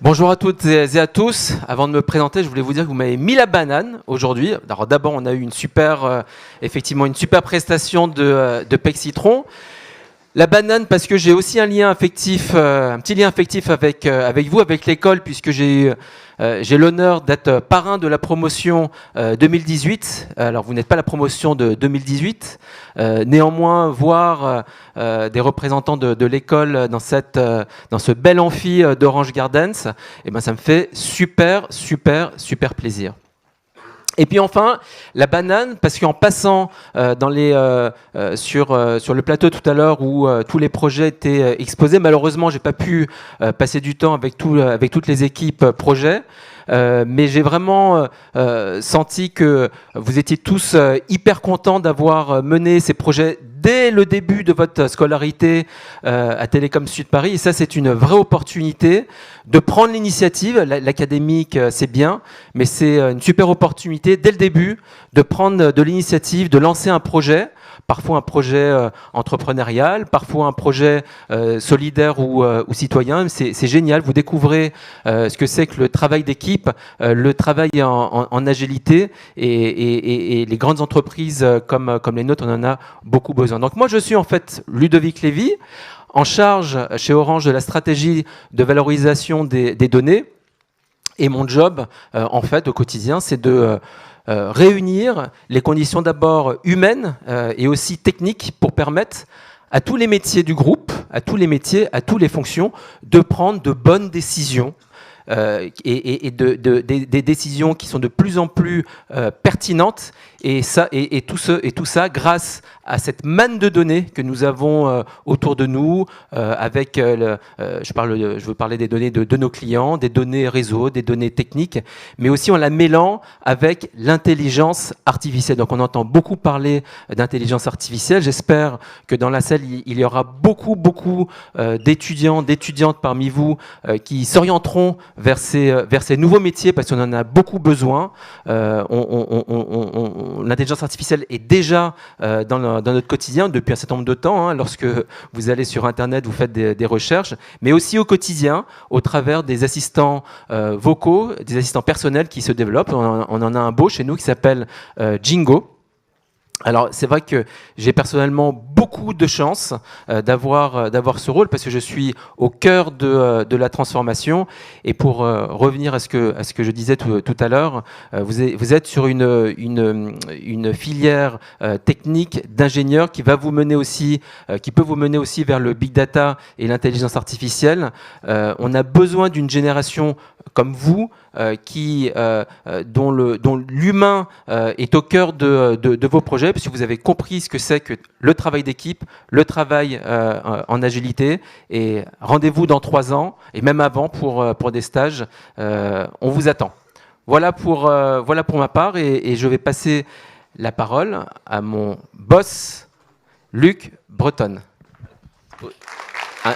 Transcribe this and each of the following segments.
Bonjour à toutes et à tous. Avant de me présenter, je voulais vous dire que vous m'avez mis la banane aujourd'hui. Alors d'abord, on a eu effectivement une super prestation de Pec Citron. La banane parce que j'ai aussi un lien affectif, un petit lien affectif avec vous, avec l'école, puisque j'ai l'honneur d'être parrain de la promotion 2018. Alors vous n'êtes pas la promotion de 2018, néanmoins voir des représentants de l'école dans ce bel amphi d'Orange Gardens, et ben ça me fait super plaisir. Et puis enfin, la banane, parce qu'en passant sur le plateau tout à l'heure où tous les projets étaient exposés, malheureusement, j'ai pas pu passer du temps avec toutes les équipes projets. Mais j'ai vraiment senti que vous étiez tous hyper contents d'avoir mené ces projets dès le début de votre scolarité à Télécom Sud Paris. Et ça, c'est une vraie opportunité de prendre l'initiative. L'académique, c'est bien, mais c'est une super opportunité dès le début de prendre de l'initiative, de lancer un projet. Parfois un projet entrepreneurial, parfois un projet solidaire ou citoyen. C'est génial, vous découvrez ce que c'est que le travail d'équipe, le travail en agilité, et les grandes entreprises comme les nôtres, on en a beaucoup besoin. Donc moi je suis en fait Ludovic Lévy, en charge chez Orange de la stratégie de valorisation des données, et mon job en fait au quotidien c'est de réunir les conditions d'abord humaines et aussi techniques pour permettre à tous les métiers du groupe, à tous les métiers, à toutes les fonctions, de prendre de bonnes décisions et des décisions qui sont de plus en plus pertinentes, et tout ça grâce à cette manne de données que nous avons autour de nous, je veux parler des données de nos clients, des données réseau, des données techniques, mais aussi en la mêlant avec l'intelligence artificielle. Donc on entend beaucoup parler d'intelligence artificielle. J'espère que dans la salle, il y aura beaucoup d'étudiants, d'étudiantes parmi vous qui s'orienteront vers ces nouveaux métiers, parce qu'on en a beaucoup besoin. L'intelligence artificielle est déjà dans notre quotidien depuis un certain nombre de temps, hein, lorsque vous allez sur Internet, vous faites des recherches, mais aussi au quotidien, au travers des assistants vocaux, des assistants personnels qui se développent. On en a un beau chez nous qui s'appelle Jingo. Alors c'est vrai que j'ai personnellement beaucoup de chance d'avoir ce rôle, parce que je suis au cœur de la transformation. Et pour revenir à ce que je disais tout à l'heure, vous êtes sur une filière technique d'ingénieur qui peut vous mener aussi vers le big data et l'intelligence artificielle. On a besoin d'une génération comme vous, dont l'humain est au cœur de vos projets, puisque vous avez compris ce que c'est que le travail d'équipe, le travail en agilité. Et rendez-vous dans 3 ans, et même avant pour des stages. On vous attend. Voilà pour ma part, et je vais passer la parole à mon boss, Luc Breton.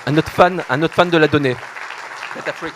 Un autre fan de la donnée. Databricks.